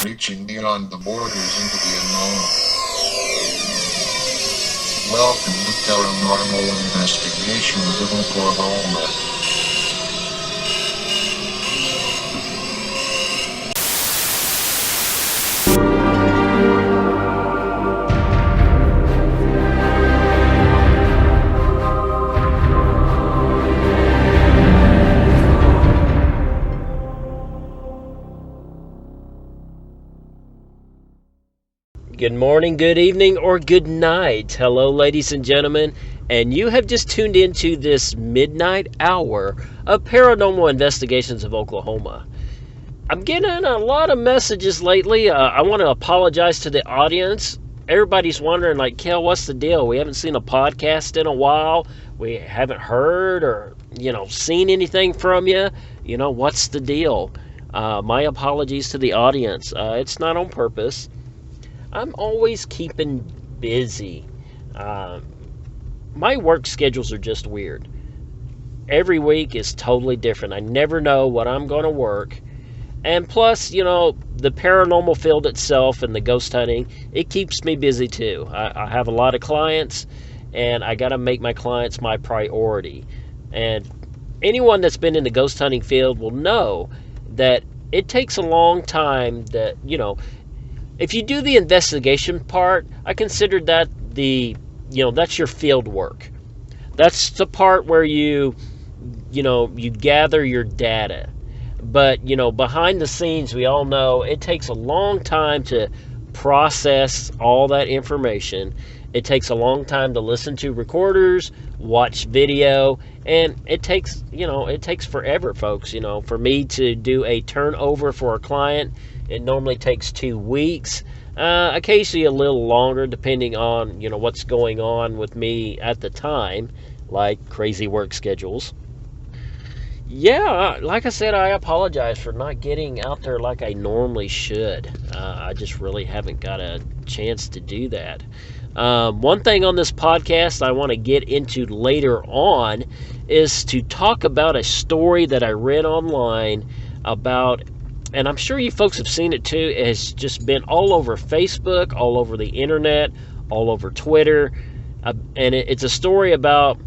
reaching beyond the borders into the unknown. Welcome to Paranormal Investigations of Oklahoma. Good morning, good evening, or good night. Hello, ladies and gentlemen, and you have just tuned into this midnight hour of Paranormal Investigations of Oklahoma. I'm getting a lot of messages lately. I want to apologize to the audience. Everybody's wondering, like, Kale, what's the deal? We haven't seen a podcast in a while. We haven't heard or, seen anything from you. What's the deal? My apologies to the audience. It's not on purpose. I'm always keeping busy. My work schedules are just weird. Every week is totally different. I never know what I'm going to work. And plus, the paranormal field itself and the ghost hunting, it keeps me busy too. I have a lot of clients, and I got to make my clients my priority. And anyone that's been in the ghost hunting field will know that it takes a long time that, if you do the investigation part, I consider that that's your field work. That's the part where you gather your data. But, behind the scenes, we all know it takes a long time to process all that information. It takes a long time to listen to recorders, watch video, and it takes forever, folks. For me to do a turnover for a client, it normally takes 2 weeks, occasionally a little longer, depending on, what's going on with me at the time, like crazy work schedules. Yeah, like I said, I apologize for not getting out there like I normally should. I just really haven't got a chance to do that. One thing on this podcast I want to get into later on is to talk about a story that I read online about, and I'm sure you folks have seen it too. It's just been all over Facebook, all over the internet, all over Twitter. And it's a story about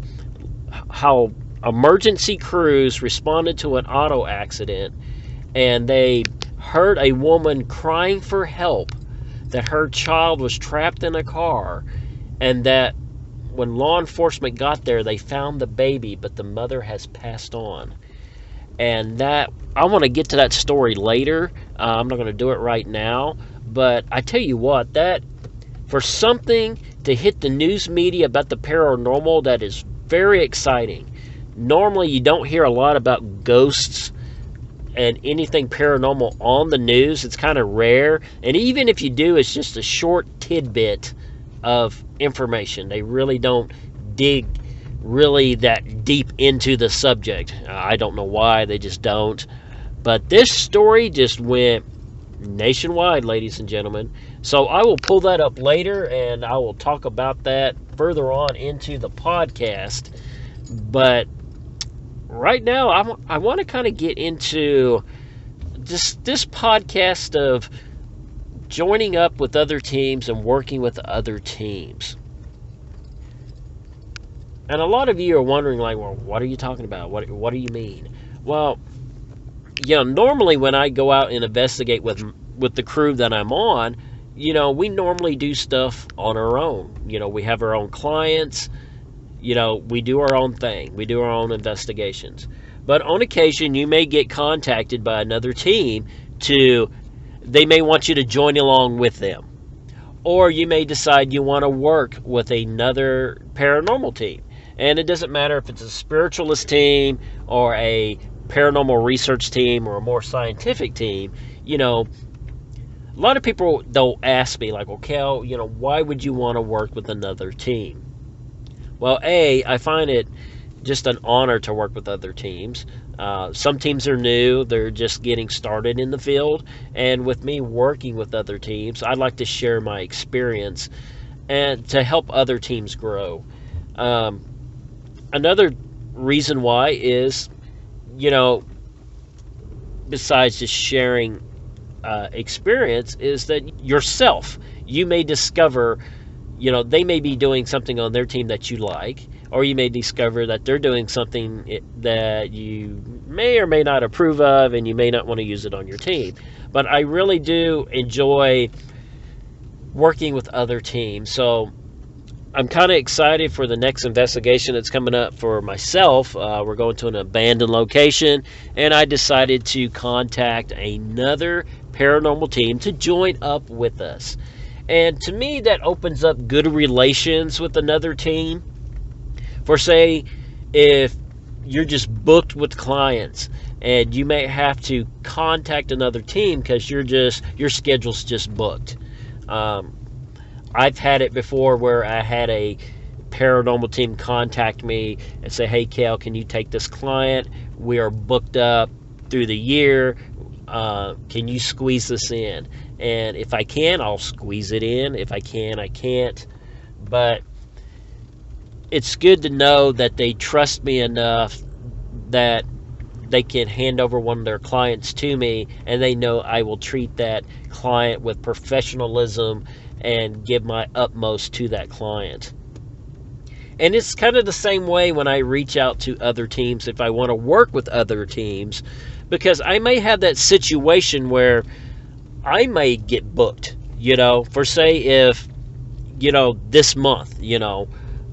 how emergency crews responded to an auto accident, and they heard a woman crying for help, that her child was trapped in a car, and that when law enforcement got there, they found the baby, but the mother has passed on. And that, I want to get to that story later. I'm not going to do it right now. But I tell you what, that for something to hit the news media about the paranormal, that is very exciting. Normally, you don't hear a lot about ghosts and anything paranormal on the news. It's kind of rare. And even if you do, it's just a short tidbit of information. They really don't dig really that deep into the subject. I don't know why, they just don't. But this story just went nationwide, ladies and gentlemen. So I will pull that up later, and I will talk about that further on into the podcast. But right now, I want to kind of get into this podcast of joining up with other teams and working with other teams. And a lot of you are wondering, like, well, what are you talking about? What do you mean? Well, normally when I go out and investigate with the crew that I'm on, we normally do stuff on our own. We have our own clients. We do our own thing. We do our own investigations. But on occasion, you may get contacted by another team they may want you to join along with them. Or you may decide you want to work with another paranormal team. And it doesn't matter if it's a spiritualist team or a paranormal research team or a more scientific team. A lot of people, they'll ask me, like, well, Kel, why would you want to work with another team? Well, I find it just an honor to work with other teams. Some teams are new. They're just getting started in the field. And with me working with other teams, I'd like to share my experience and to help other teams grow. Another reason why is, besides just sharing experience is that yourself, you may discover, they may be doing something on their team that you like, or you may discover that they're doing something that you may or may not approve of, and you may not want to use it on your team. But I really do enjoy working with other teams. So I'm kind of excited for the next investigation that's coming up for myself. We're going to an abandoned location, and I decided to contact another paranormal team to join up with us. And to me, that opens up good relations with another team. For say, if you're just booked with clients, and you may have to contact another team because your schedule's just booked. I've had it before where I had a paranormal team contact me and say, "Hey, Kale, can you take this client? We are booked up through the year. Can you squeeze this in?" And if I can, I'll squeeze it in. If I can, I can't. But it's good to know that they trust me enough that they can hand over one of their clients to me, and they know I will treat that client with professionalism and give my utmost to that client. And it's kind of the same way when I reach out to other teams if I want to work with other teams, because I may have that situation where I may get booked, for say if, this month,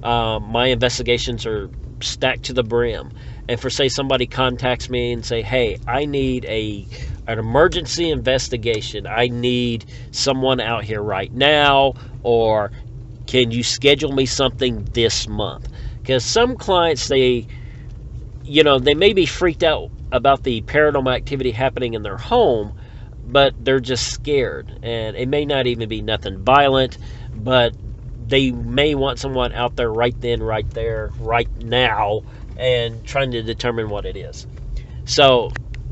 my investigations are stacked to the brim. And for say somebody contacts me and say, "Hey, I need an emergency investigation. I need someone out here right now," or "Can you schedule me something this month?" Because some clients, they may be freaked out about the paranormal activity happening in their home, but they're just scared. And it may not even be nothing violent, but they may want someone out there right then, right there, right now, and trying to determine what it is. So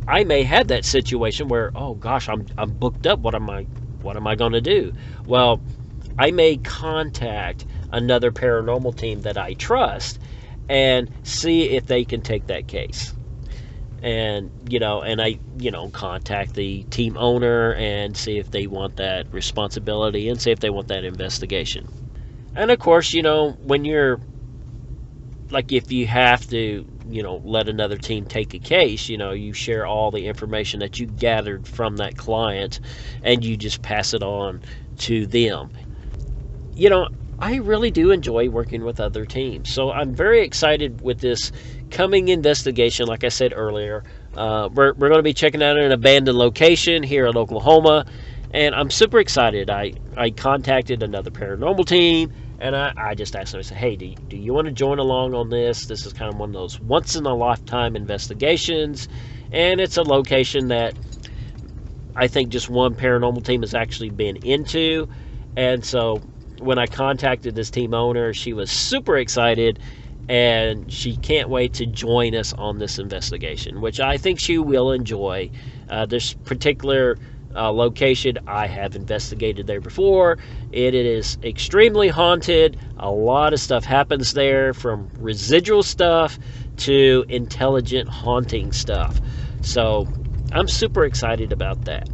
I may have that situation where, oh gosh, I'm booked up. What am I going to do? Well, I may contact another paranormal team that I trust and see if they can take that case. And I contact the team owner and see if they want that responsibility and see if they want that investigation. And of course, when you're like, if you have to, let another team take a case, you share all the information that you gathered from that client and you just pass it on to them. I really do enjoy working with other teams. So I'm very excited with this coming investigation. Like I said earlier, we're going to be checking out an abandoned location here in Oklahoma, and I'm super excited. I contacted another paranormal team, and I just asked them, I said, "Hey, do you want to join along on this? This is kind of one of those once-in-a-lifetime investigations, and it's a location that I think just one paranormal team has actually been into." And so when I contacted this team owner, she was super excited, and she can't wait to join us on this investigation, which I think she will enjoy. This particular location, I have investigated there before. It is extremely haunted. A lot of stuff happens there, from residual stuff to intelligent haunting stuff. So I'm super excited about that.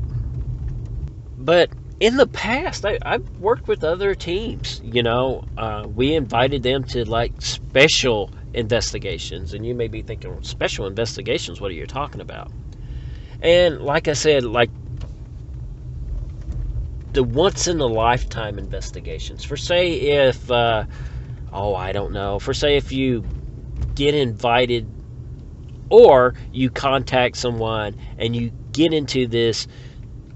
But in the past, I've worked with other teams. We invited them to like special investigations, and you may be thinking, well, special investigations, what are you talking about? And like I said, like the once-in-a-lifetime investigations. For say if, I don't know, for say if you get invited or you contact someone and you get into this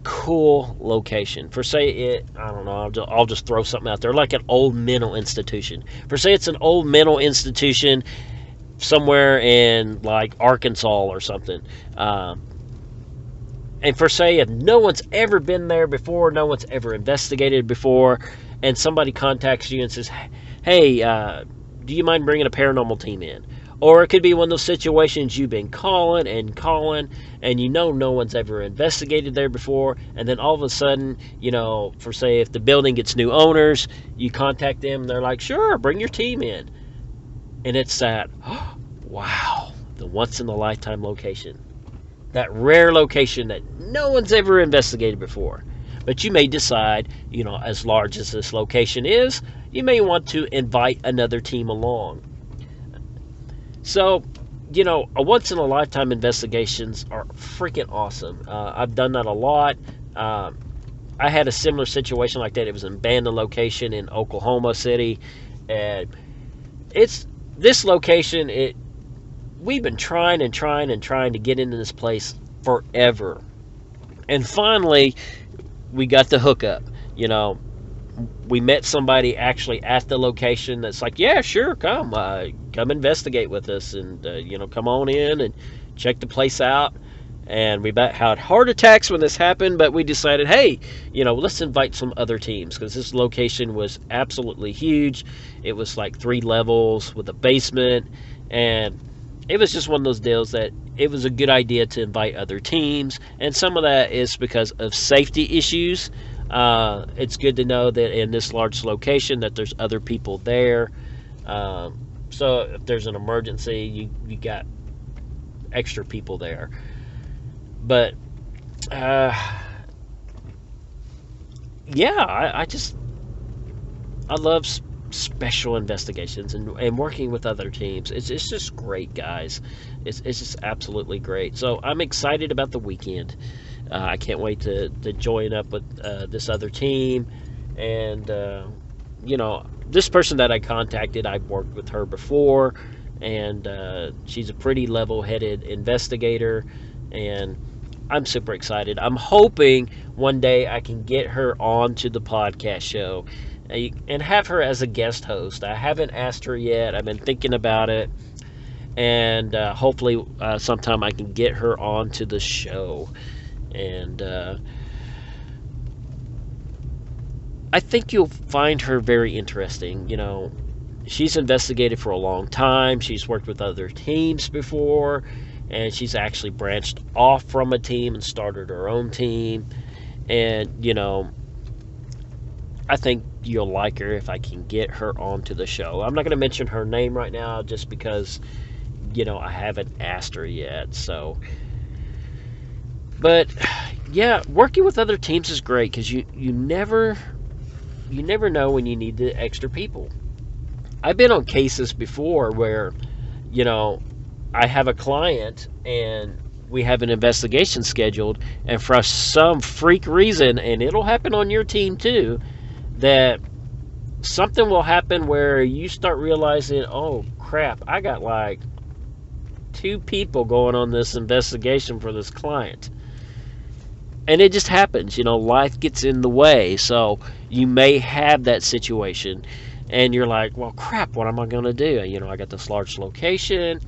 cool location. For say I don't know, I'll just throw something out there, like an old mental institution. For say it's an old mental institution somewhere in like Arkansas or something. And for say if no one's ever been there before, no one's ever investigated before, and somebody contacts you and says, "Hey, do you mind bringing a paranormal team in?" Or it could be one of those situations you've been calling, and no one's ever investigated there before, and then all of a sudden, for say if the building gets new owners, you contact them, and they're like, "Sure, bring your team in." And it's that, wow, the once-in-a-lifetime location. that rare location that no one's ever investigated before. But you may decide, as large as this location is, you may want to invite another team along. So, a once in a lifetime investigations are freaking awesome. I've done that a lot. I had a similar situation like that. It was an abandoned location in Oklahoma City, and this location. We've been trying to get into this place forever, and finally, we got the hookup. We met somebody actually at the location that's like, yeah, sure, come investigate with us, and come on in and check the place out. And we had heart attacks when this happened, but we decided, hey, let's invite some other teams, because this location was absolutely huge. It was like 3 levels with a basement, and it was just one of those deals that it was a good idea to invite other teams, and some of that is because of safety issues. It's good to know that in this large location that there's other people there. So if there's an emergency, you got extra people there. But I love special investigations and working with other teams. It's just great, guys. It's just absolutely great. So I'm excited about the weekend. I can't wait to join up with this other team. And this person that I contacted, I've worked with her before, and she's a pretty level-headed investigator, and I'm super excited. I'm hoping one day I can get her onto the podcast show and have her as a guest host. I haven't asked her yet. I've been thinking about it, and hopefully sometime I can get her onto the show. And I think you'll find her very interesting. She's investigated for a long time. She's worked with other teams before, and she's actually branched off from a team and started her own team. And I think you'll like her if I can get her onto the show. I'm not going to mention her name right now just because I haven't asked her yet. So, but yeah, working with other teams is great, because you never know when you need the extra people. I've been on cases before where I have a client and we have an investigation scheduled, and for some freak reason, and it'll happen on your team too, that something will happen where you start realizing, oh crap, I got like 2 people going on this investigation for this client. And it just happens, life gets in the way. So you may have that situation, and you're like, well, crap, what am I going to do? I got this large location.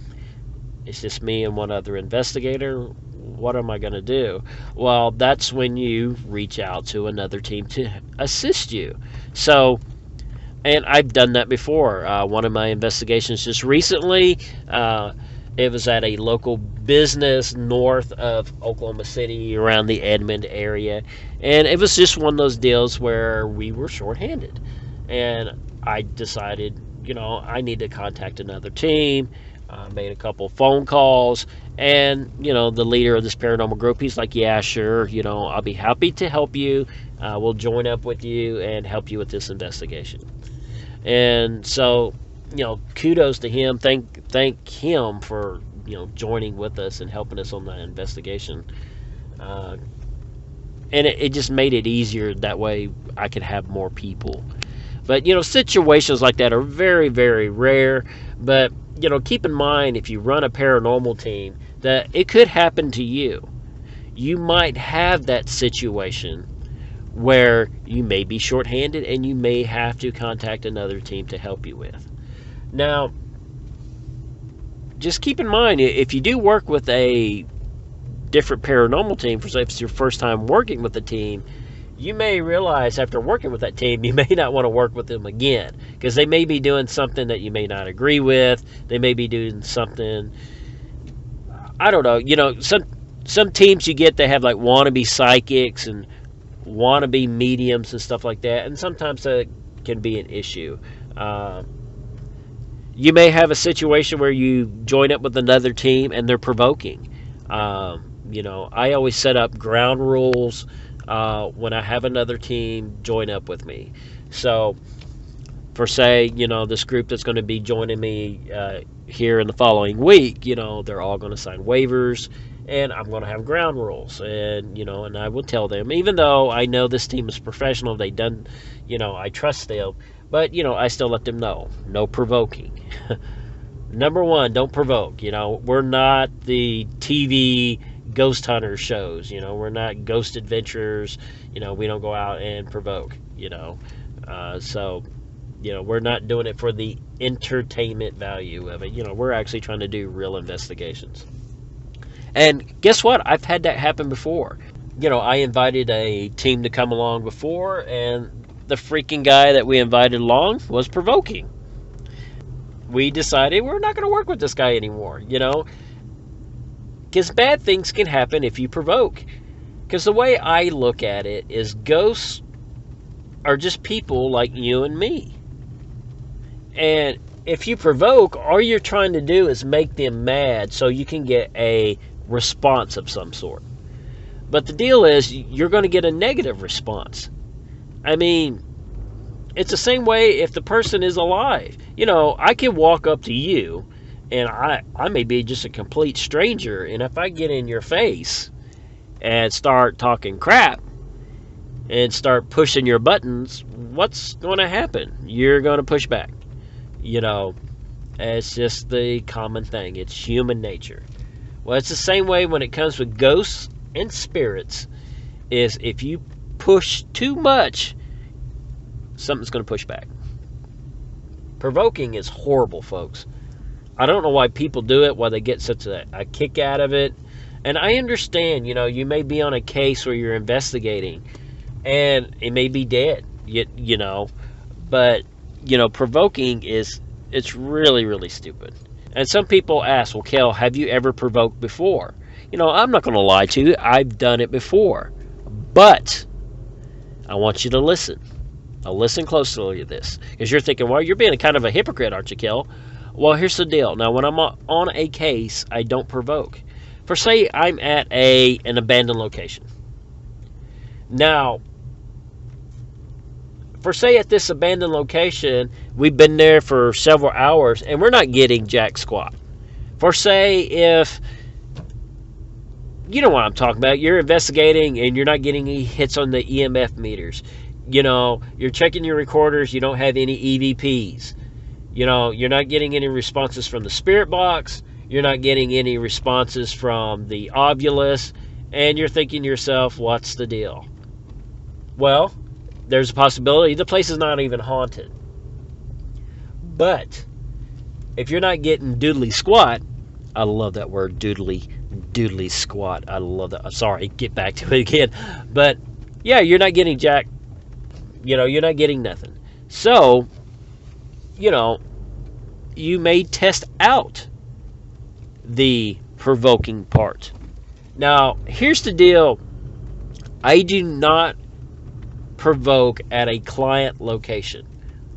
It's just me and one other investigator. What am I going to do? Well, that's when you reach out to another team to assist you. So, and I've done that before. One of my investigations just recently, it was at a local business north of Oklahoma City, around the Edmond area. And it was just one of those deals where we were shorthanded. And I decided, I need to contact another team. Made a couple phone calls, and the leader of this paranormal group, he's like, yeah, sure, I'll be happy to help you. We'll join up with you and help you with this investigation. And so kudos to him. Thank him for joining with us and helping us on that investigation. And it just made it easier. That way I could have more people. But situations like that are very, very rare. But keep in mind, if you run a paranormal team, that it could happen to you. You might have that situation where you may be shorthanded and you may have to contact another team to help you with. Now, just keep in mind, if you do work with a different paranormal team, for say if it's your first time working with a team, you may realize after working with that team, you may not want to work with them again, because they may be doing something that you may not agree with. They may be doing something, I don't know. Some teams you get, they have like wannabe psychics and wannabe mediums and stuff like that, and sometimes that can be an issue. You may have a situation where you join up with another team and they're provoking. I always set up ground rules when I have another team join up with me. So, for say, this group that's going to be joining me here in the following week, they're all going to sign waivers, and I'm going to have ground rules, and I will tell them, even though I know this team is professional, they done, I trust them, but I still let them know, no provoking. Number one, don't provoke. We're not the TV ghost hunter shows. We're not ghost adventurers. We don't go out and provoke. So we're not doing it for the entertainment value of it. We're actually trying to do real investigations. And guess what? I've had that happen before. I invited a team to come along before, and the freaking guy that we invited along was provoking. We decided we're not going to work with this guy anymore, because bad things can happen if you provoke. Because the way I look at it is ghosts are just people like you and me. And if you provoke, all you're trying to do is make them mad so you can get a response of some sort. But the deal is, you're going to get a negative response. I mean, it's the same way if the person is alive. I can walk up to you, and I may be just a complete stranger, and if I get in your face and start talking crap and start pushing your buttons, what's going to happen? You're going to push back. It's just the common thing. It's human nature. Well, it's the same way when it comes with ghosts and spirits, is if you push too much, something's going to push back. Provoking is horrible, folks. I don't know why people do it, why they get such a kick out of it. And I understand, you may be on a case where you're investigating, and it may be dead, but, provoking it's really, really stupid. And some people ask, well, Kale, have you ever provoked before? I'm not going to lie to you. I've done it before. But I want you to listen. Now listen closely to this, because you're thinking, well, you're being a kind of a hypocrite, aren't you, Kel? Well, here's the deal. Now, when I'm on a case, I don't provoke. For say I'm at an abandoned location. Now, for say at this abandoned location, we've been there for several hours, and we're not getting jack squat. For say if, you know what I'm talking about, you're investigating and you're not getting any hits on the EMF meters. You're checking your recorders, you don't have any EVPs. You're not getting any responses from the spirit box. You're not getting any responses from the ovulus. And you're thinking to yourself, what's the deal? Well, there's a possibility the place is not even haunted. But if you're not getting doodly squat, I love that word, doodly squat. I love that. I'm sorry, get back to it again. But yeah, you're not getting jack. You're not getting nothing. So, you may test out the provoking part. Now, here's the deal. I do not provoke at a client location,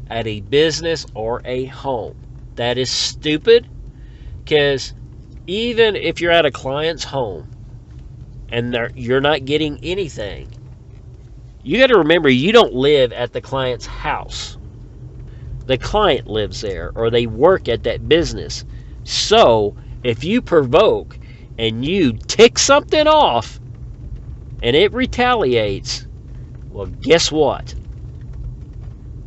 at a business or a home. That is stupid, because even if you're at a client's home and you're not getting anything, you got to remember, you don't live at the client's house. The client lives there, or they work at that business. So if you provoke and you tick something off and it retaliates, well, guess what?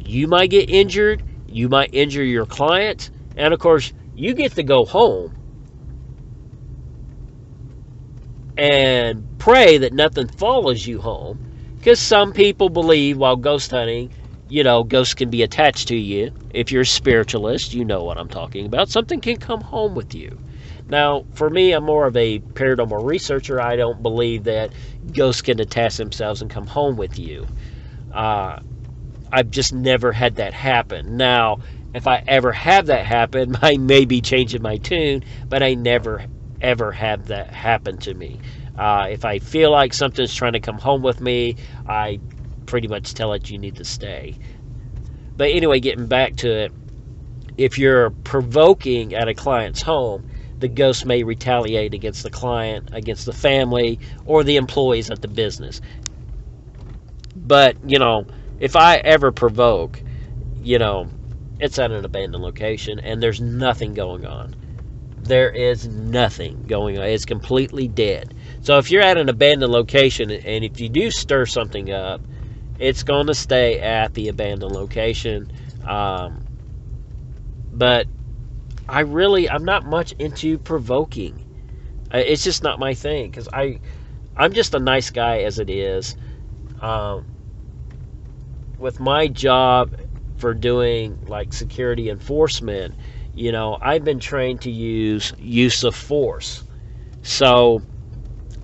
You might get injured, you might injure your client, and of course, you get to go home and pray that nothing follows you home. Because some people believe while ghost hunting, ghosts can be attached to you. If you're a spiritualist, you know what I'm talking about. Something can come home with you. Now, for me, I'm more of a paranormal researcher. I don't believe that ghosts can attach themselves and come home with you. I've just never had that happen. Now, if I ever have that happen, I may be changing my tune, but I never, ever have that happen to me. If I feel like something's trying to come home with me, I pretty much tell it you need to stay. But anyway, getting back to it, if you're provoking at a client's home, the ghost may retaliate against the client, against the family, or the employees at the business. But, if I ever provoke, it's at an abandoned location and there's nothing going on. There is nothing going on. It's completely dead. So if you're at an abandoned location and if you do stir something up, it's going to stay at the abandoned location. But I'm not much into provoking. It's just not my thing, because I'm just a nice guy as it is. With my job for doing like security enforcement, I've been trained to use of force. So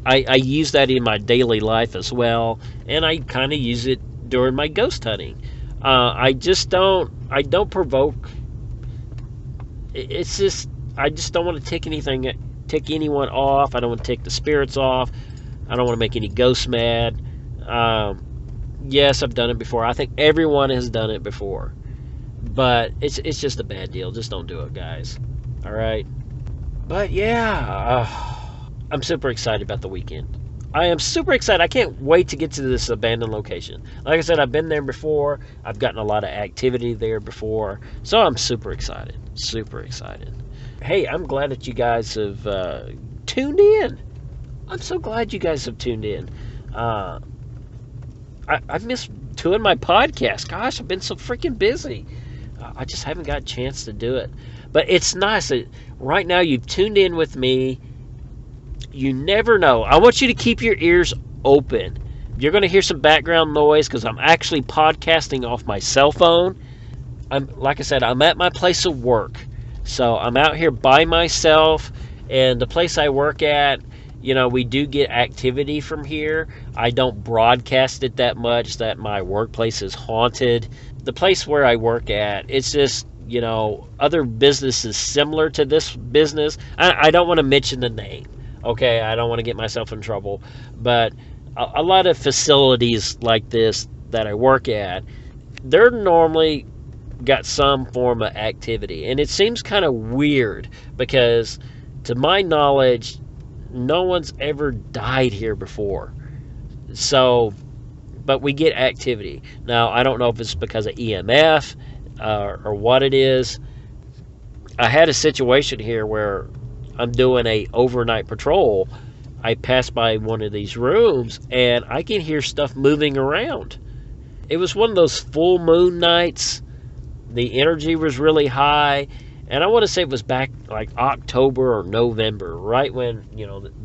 I use that in my daily life as well, and I kind of use it during my ghost hunting. I don't provoke. It's just, I just don't want to tick anyone off. I don't want to tick the spirits off. I don't want to make any ghosts mad. Yes, I've done it before. I think everyone has done it before. But it's just a bad deal. Just don't do it, guys. All right? But yeah, I'm super excited about the weekend. I am super excited. I can't wait to get to this abandoned location. Like I said, I've been there before. I've gotten a lot of activity there before. So I'm super excited. Super excited. Hey, I'm glad that you guys have tuned in. I'm so glad you guys have tuned in. I've missed doing my podcast. Gosh, I've been so freaking busy. I just haven't got a chance to do it. But it's nice that right now you've tuned in with me. You never know. I want you to keep your ears open. You're going to hear some background noise because I'm actually podcasting off my cell phone. Like I said, I'm at my place of work. So I'm out here by myself. And the place I work at, we do get activity from here. I don't broadcast it that much that my workplace is haunted. The place where I work at, it's just, other businesses similar to this business. I don't want to mention the name. Okay, I don't want to get myself in trouble. But a lot of facilities like this that I work at, they're normally got some form of activity. And it seems kind of weird because, to my knowledge, no one's ever died here before. So, but we get activity. Now, I don't know if it's because of EMF or what it is. I had a situation here where I'm doing a overnight patrol. I passed by one of these rooms and I can hear stuff moving around. It was one of those full moon nights. The energy was really high. And I want to say it was back like October or November, right when,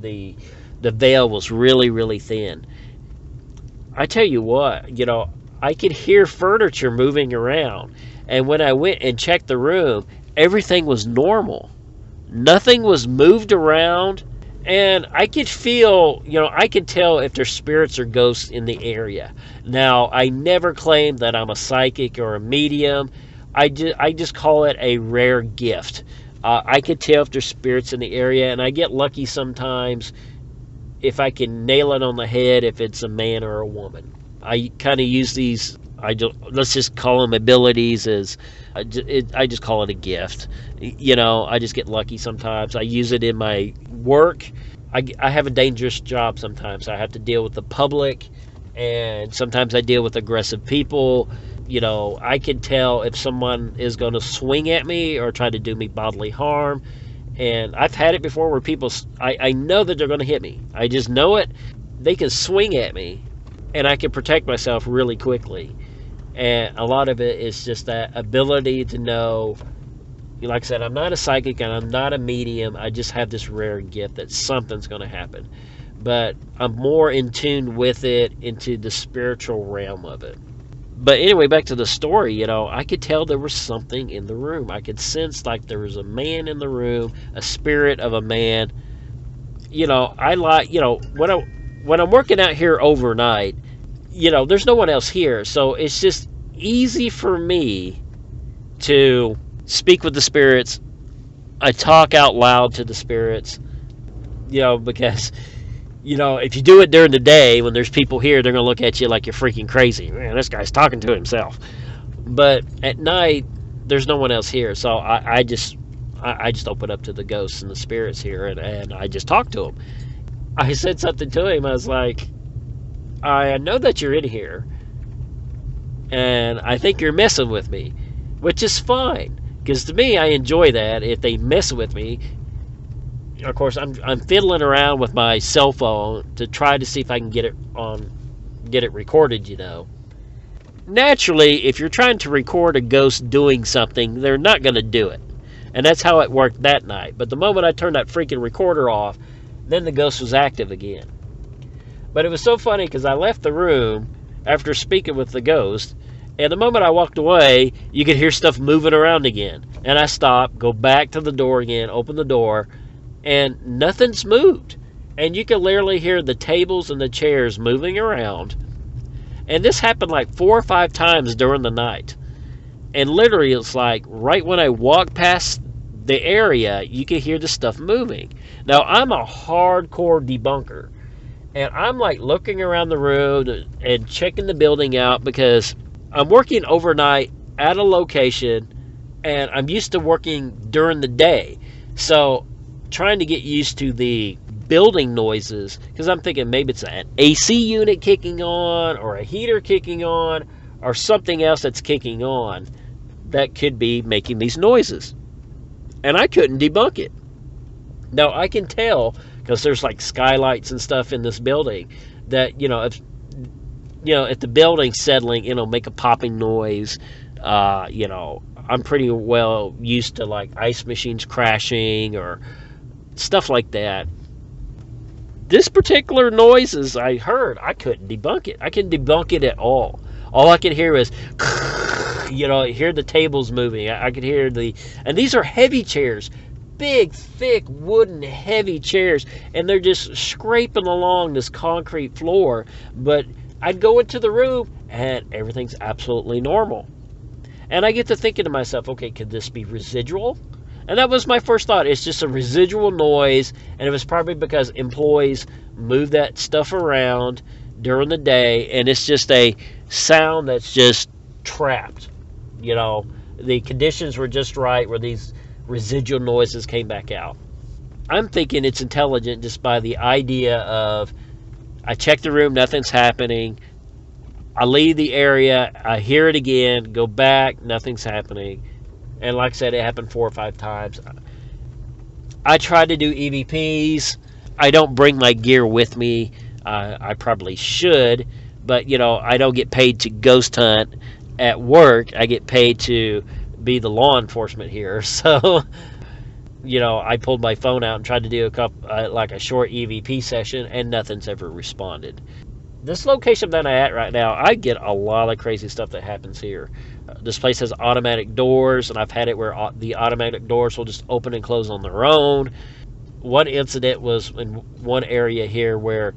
the veil was really, really thin. I tell you what, I could hear furniture moving around. And when I went and checked the room, everything was normal. Nothing was moved around. And I could feel, I could tell if there's spirits or ghosts in the area. Now, I never claimed that I'm a psychic or a medium. I just call it a rare gift. I could tell if there's spirits in the area, and I get lucky sometimes if I can nail it on the head if it's a man or a woman. I kind of use these, let's just call them abilities, as I just call it a gift. I just get lucky sometimes. I use it in my work. I have a dangerous job sometimes. I have to deal with the public, and sometimes I deal with aggressive people. I can tell if someone is going to swing at me or try to do me bodily harm. And I've had it before where people, I know that they're going to hit me. I just know it. They can swing at me, and I can protect myself really quickly. And a lot of it is just that ability to know, like I said, I'm not a psychic and I'm not a medium. I just have this rare gift that something's going to happen. But I'm more in tune with it, into the spiritual realm of it. But anyway, back to the story, I could tell there was something in the room. I could sense like there was a man in the room, a spirit of a man. I like, when I'm working out here overnight, there's no one else here. So it's just easy for me to speak with the spirits. I talk out loud to the spirits, because if you do it during the day when there's people here, they're going to look at you like you're freaking crazy. Man, this guy's talking to himself. But at night, there's no one else here. So I I just open up to the ghosts and the spirits here, and I just talk to them. I said something to him. I was like, I know that you're in here, and I think you're messing with me, which is fine, because to me, I enjoy that if they mess with me. Of course, I'm fiddling around with my cell phone to try to see if I can get it recorded. Naturally, if you're trying to record a ghost doing something, they're not going to do it, and that's how it worked that night. But the moment I turned that freaking recorder off, then the ghost was active again. But it was so funny because I left the room after speaking with the ghost, and the moment I walked away, you could hear stuff moving around again. And I stopped, go back to the door again, open the door, and nothing's moved. And you can literally hear the tables and the chairs moving around. And this happened like 4 or 5 times during the night. And literally, it's like right when I walked past the area, you can hear the stuff moving. Now, I'm a hardcore debunker. And I'm like looking around the room and checking the building out because I'm working overnight at a location and I'm used to working during the day. So trying to get used to the building noises, because I'm thinking maybe it's an AC unit kicking on or a heater kicking on or something else that's kicking on that could be making these noises. And I couldn't debunk it. Now I can tell, because there's like skylights and stuff in this building, that if the building's settling, make a popping noise. I'm pretty well used to like ice machines crashing or stuff like that. This particular noises I heard, I couldn't debunk it. I couldn't debunk it at all. All I could hear was, hear the tables moving. I could hear and these are heavy chairs. Big, thick, wooden, heavy chairs, and they're just scraping along this concrete floor. But I'd go into the room, and everything's absolutely normal. And I get to thinking to myself, okay, could this be residual? And that was my first thought. It's just a residual noise, and it was probably because employees move that stuff around during the day, and it's just a sound that's just trapped. The conditions were just right where these residual noises came back out. I'm thinking it's intelligent just by the idea of I check the room, nothing's happening. I leave the area, I hear it again, go back, nothing's happening. And like I said, it happened 4 or 5 times. I try to do EVPs. I don't bring my gear with me. I probably should, but I don't get paid to ghost hunt at work. I get paid to be the law enforcement here. So, I pulled my phone out and tried to do a short EVP session, and nothing's ever responded. This location that I'm at right now, I get a lot of crazy stuff that happens here. This place has automatic doors, and I've had it where the automatic doors will just open and close on their own. One incident was in one area here where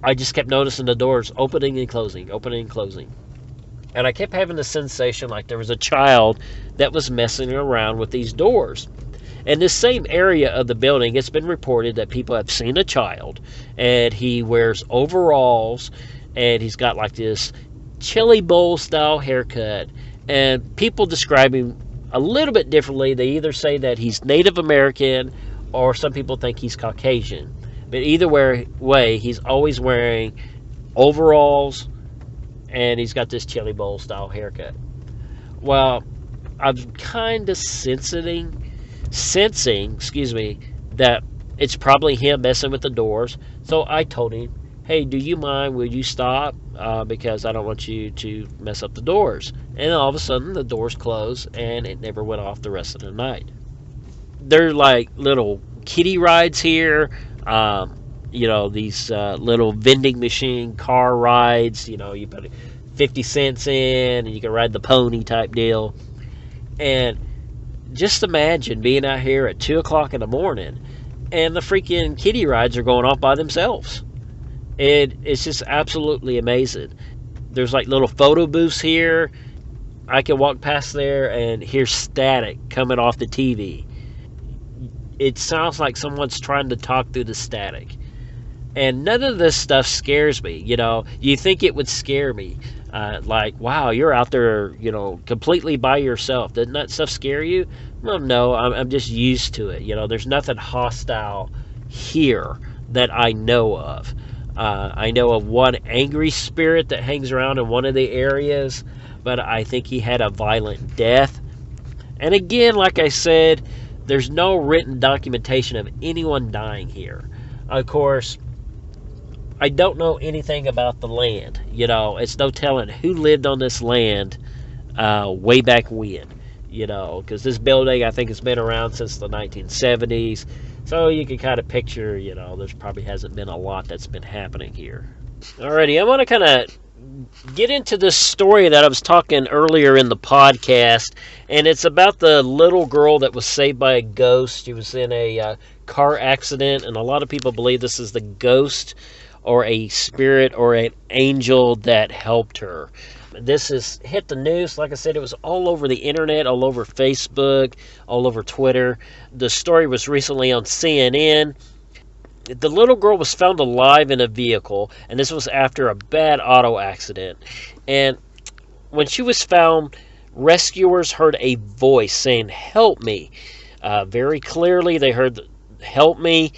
I just kept noticing the doors opening and closing, opening and closing. And I kept having the sensation like there was a child that was messing around with these doors. In this same area of the building, it's been reported that people have seen a child, and he wears overalls, and he's got like this chili bowl style haircut, and people describe him a little bit differently. They either say that he's Native American, or some people think he's Caucasian. But either way, he's always wearing overalls, and he's got this chili bowl style haircut. Well, I'm kind of sensing, that it's probably him messing with the doors. So I told him, hey, do you mind, will you stop? Because I don't want you to mess up the doors. And all of a sudden, the doors closed, and it never went off the rest of the night. They're like little kiddie rides here. These little vending machine car rides. You put 50 cents in, and you can ride the pony type deal. And just imagine being out here at 2 o'clock in the morning, and the freaking kiddie rides are going off by themselves. It's just absolutely amazing. There's like little photo booths here. I can walk past there and hear static coming off the TV. It sounds like someone's trying to talk through the static. And none of this stuff scares me. You think it would scare me. Like, wow, you're out there, completely by yourself. Doesn't that stuff scare you? Well, no, I'm just used to it. There's nothing hostile here that I know of. I know of one angry spirit that hangs around in one of the areas, but I think he had a violent death. And again, like I said, there's no written documentation of anyone dying here. Of course, I don't know anything about the land. It's no telling who lived on this land way back when. Because this building, I think, has been around since the 1970s. So you can kind of picture, there's probably hasn't been a lot that's been happening here. Alrighty, I want to kind of get into this story that I was talking earlier in the podcast, and it's about the little girl that was saved by a ghost. She was in a car accident, and a lot of people believe this is the ghost or a spirit or an angel that helped her. This has hit the news. Like I said, it was all over the internet, all over Facebook, all over Twitter. The story was recently on CNN. The little girl was found alive in a vehicle, and this was after a bad auto accident. And when she was found, rescuers heard a voice saying, "Help me." Very clearly, they heard, "Help me."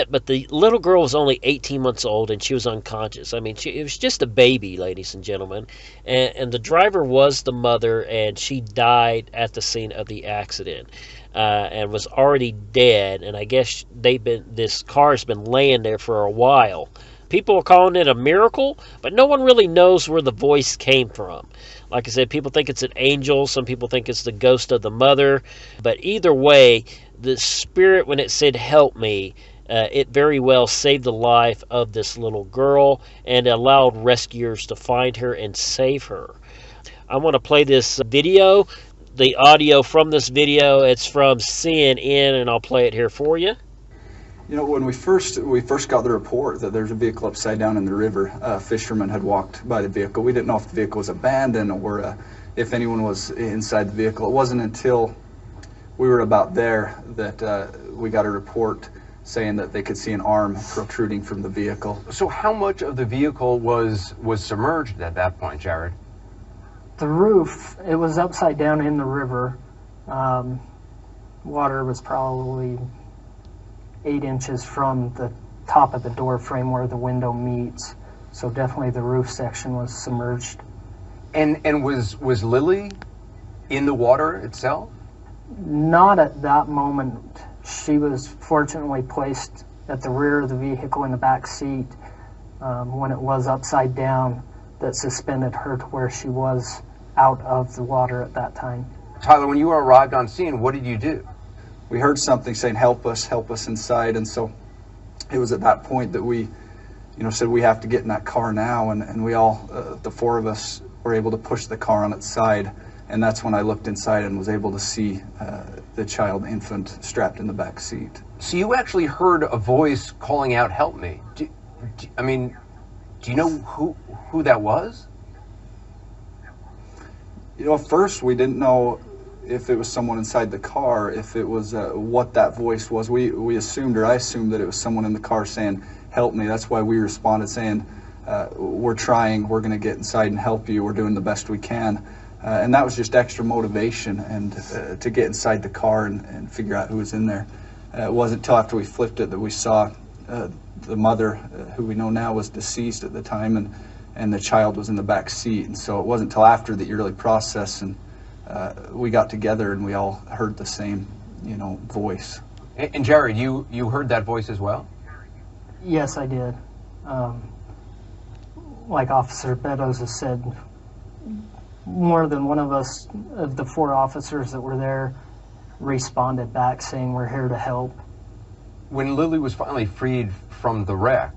But the little girl was only 18 months old, and she was unconscious. I mean, it was just a baby, ladies and gentlemen. And the driver was the mother, and she died at the scene of the accident. And was already dead, and I guess this car's been laying there for a while. People are calling it a miracle, but no one really knows where the voice came from. Like I said, people think it's an angel, some people think it's the ghost of the mother, but either way, the spirit, when it said "help me," it very well saved the life of this little girl and allowed rescuers to find her and save her. I want to play this video. The audio from this video, it's from CNN, and I'll play it here for you. When we first got the report that there's a vehicle upside down in the river, a fisherman had walked by the vehicle. We didn't know if the vehicle was abandoned or if anyone was inside the vehicle. It wasn't until we were about there that we got a report saying that they could see an arm protruding from the vehicle. So how much of the vehicle was submerged at that point, Jared? The roof, it was upside down in the river. Water was probably 8 inches from the top of the door frame where the window meets. So definitely the roof section was submerged. And was Lily in the water itself? Not at that moment. She was fortunately placed at the rear of the vehicle in the back seat when it was upside down, that suspended her to where she was out of the water at that time. Tyler, when you arrived on scene, what did you do? We heard something saying, help us inside. And so it was at that point that we, said we have to get in that car now. And we all, the four of us, were able to push the car on its side. And that's when I looked inside and was able to see the child infant strapped in the back seat. So you actually heard a voice calling out, "Help me." Do you know who that was? At first we didn't know if it was someone inside the car, if it was what that voice was. We assumed, or I assumed, that it was someone in the car saying, "Help me." That's why we responded saying, we're trying, we're going to get inside and help you, we're doing the best we can. And that was just extra motivation and to get inside the car and figure out who was in there. It wasn't until after we flipped it that we saw the mother, who we know now was deceased at the time, and the child was in the back seat. And so it wasn't until after the early process, and we got together and we all heard the same, voice. And Jared, you heard that voice as well? Yes, I did. Like Officer Beddoes has said, more than one of us, of the 4 officers that were there, responded back saying, "We're here to help." When Lily was finally freed from the wreck,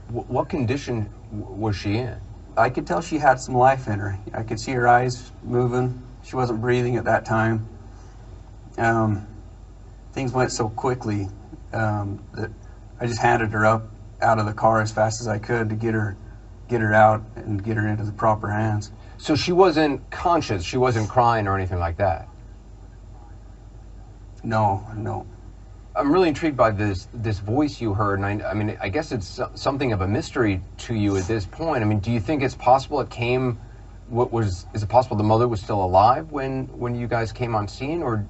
what condition was she in? I could tell she had some life in her. I could see her eyes moving. She wasn't breathing at that time. Things went so quickly that I just handed her up out of the car as fast as I could to get her out and get her into the proper hands. So she wasn't conscious, she wasn't crying or anything like that? No. I'm really intrigued by this voice you heard, and I mean, I guess it's something of a mystery to you at this point. I mean, do you think it's possible it came? Is it possible the mother was still alive when you guys came on scene, or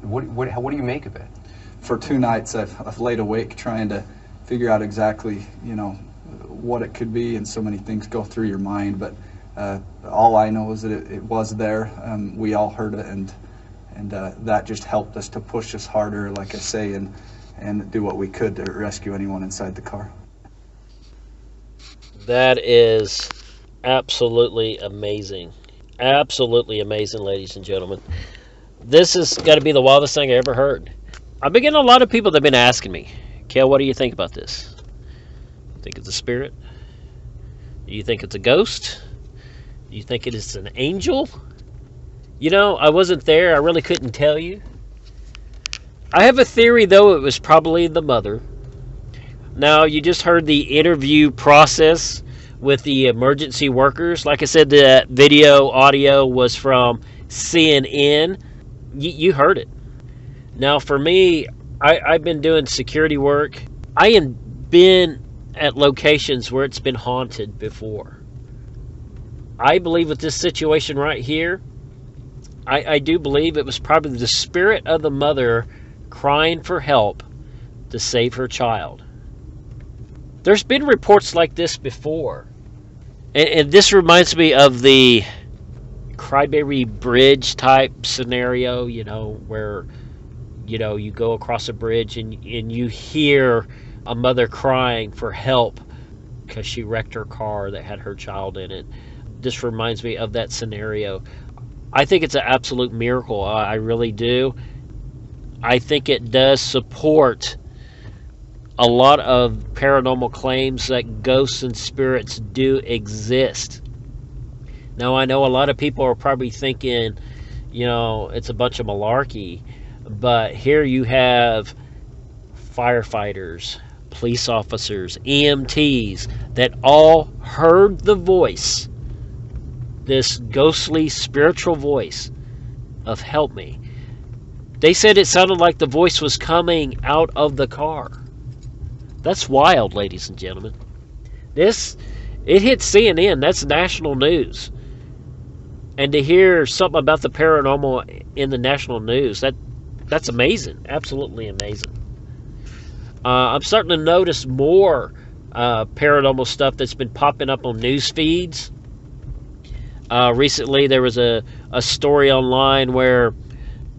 what do you make of it? For 2 nights, I've laid awake trying to figure out exactly, what it could be, and so many things go through your mind. But all I know is that it was there. We all heard it, and that just helped us to push us harder, like I say, and do what we could to rescue anyone inside the car. That is absolutely amazing. Absolutely amazing, ladies and gentlemen. This has got to be the wildest thing I ever heard. I've been getting a lot of people that have been asking me, Kale, what do you think about this? You think it's a spirit? Do you think it's a ghost? Do you think it is an angel? I wasn't there. I really couldn't tell you. I have a theory, though, it was probably the mother. Now, you just heard the interview process with the emergency workers. Like I said, the audio was from CNN. You heard it. Now, for me, I've been doing security work. I have been at locations where it's been haunted before. I believe with this situation right here, I do believe it was probably the spirit of the mother crying for help to save her child. There's been reports like this before. And this reminds me of the Cryberry Bridge type scenario, where, you go across a bridge and you hear a mother crying for help because she wrecked her car that had her child in it. This reminds me of that scenario. I think it's an absolute miracle. I really do. I think it does support a lot of paranormal claims that ghosts and spirits do exist. Now, I know a lot of people are probably thinking, it's a bunch of malarkey, but here you have firefighters, police officers, EMTs that all heard the voice, this ghostly spiritual voice of help me. They said it sounded like the voice was coming out of the car. That's wild, ladies and gentlemen. It hit CNN. That's national news. And to hear something about the paranormal in the national news, that's amazing. Absolutely amazing. I'm starting to notice more paranormal stuff that's been popping up on news feeds. Recently, there was a story online where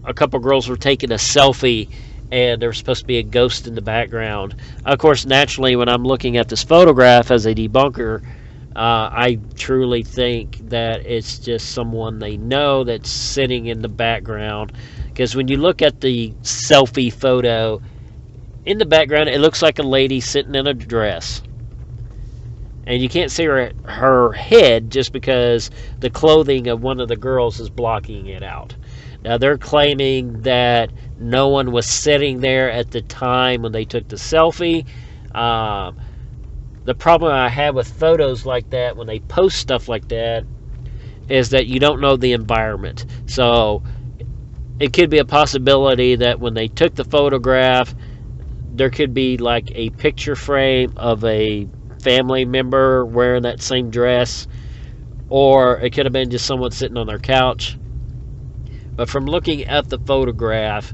a couple girls were taking a selfie, and there was supposed to be a ghost in the background. Of course, naturally, when I'm looking at this photograph as a debunker, I truly think that it's just someone they know that's sitting in the background. Because when you look at the selfie photo, in the background, it looks like a lady sitting in a dress. And you can't see her head just because the clothing of one of the girls is blocking it out. Now, they're claiming that no one was sitting there at the time when they took the selfie. The problem I have with photos like that, when they post stuff like that, is that you don't know the environment. So it could be a possibility that when they took the photograph, there could be like a picture frame of a family member wearing that same dress, or it could have been just someone sitting on their couch. But from looking at the photograph,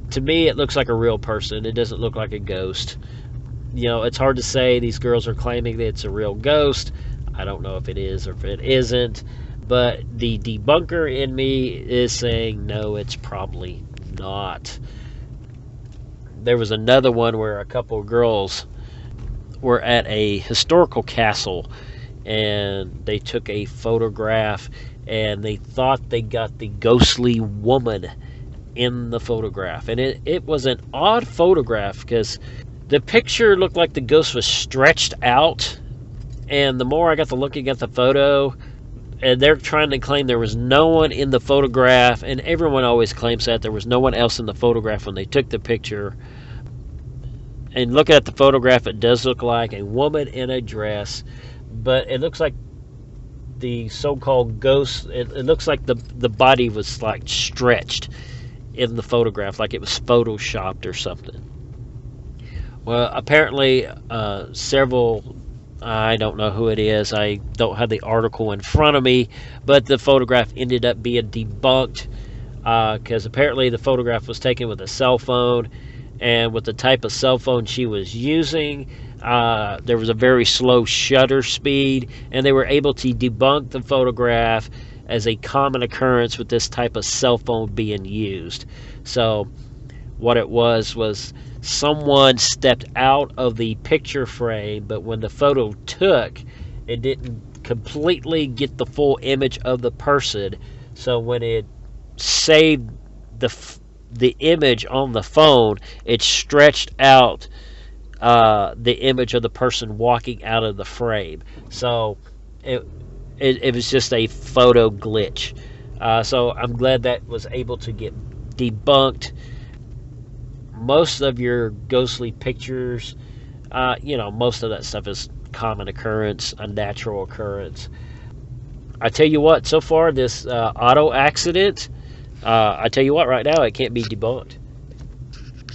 to me it looks like a real person. It doesn't look like a ghost. It's hard to say. These girls are claiming that it's a real ghost. I don't know if it is or if it isn't, but the debunker in me is saying no, it's probably not. There was another one where a couple of girls were at a historical castle, and they took a photograph, and they thought they got the ghostly woman in the photograph. And it was an odd photograph because the picture looked like the ghost was stretched out, and the more I got to looking at the photo, and they're trying to claim there was no one in the photograph, and everyone always claims that there was no one else in the photograph when they took the picture. And looking at the photograph, it does look like a woman in a dress, but it looks like the so-called ghost, it looks like the body was like stretched. in the photograph, like it was photoshopped or something. Well, apparently, several, I don't know who it is, I don't have the article in front of me, but the photograph ended up being debunked because apparently the photograph was taken with a cell phone, and with the type of cell phone she was using, there was a very slow shutter speed, and they were able to debunk the photograph as a common occurrence with this type of cell phone being used. So what it was someone stepped out of the picture frame, but when the photo took, it didn't completely get the full image of the person. So when it saved the image on the phone, it stretched out the image of the person walking out of the frame. So it was just a photo glitch. So I'm glad that was able to get debunked. Most of your ghostly pictures, most of that stuff is common occurrence, unnatural occurrence. I tell you what, so far this auto accident, I tell you what, right now it can't be debunked.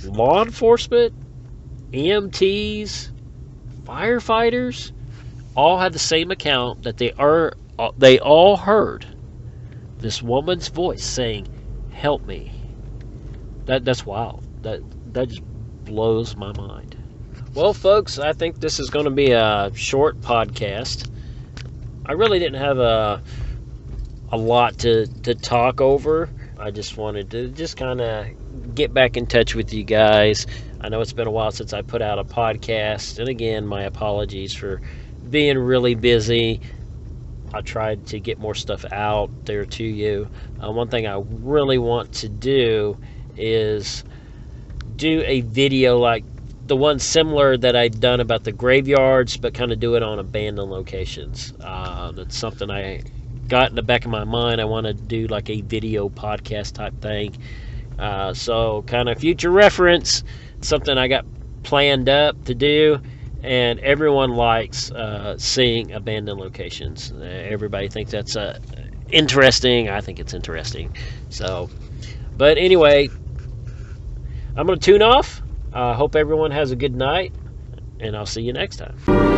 Law enforcement, EMTs, firefighters, all had the same account that they all heard this woman's voice saying, "Help me." That's wild. That just blows my mind. Well, folks, I think this is going to be a short podcast. I really didn't have a lot to talk over. I just wanted to just kind of get back in touch with you guys. I know it's been a while since I put out a podcast, and again, my apologies for being really busy. I tried to get more stuff out there to you. One thing I really want to do is do a video like the one similar that I'd done about the graveyards, but kind of do it on abandoned locations. That's something I got in the back of my mind. I want to do like a video podcast type thing. So kind of future reference, something I got planned up to do. And everyone likes seeing abandoned locations. Everybody thinks that's interesting. I think it's interesting. So, but anyway, I'm going to tune off. Hope everyone has a good night, and I'll see you next time.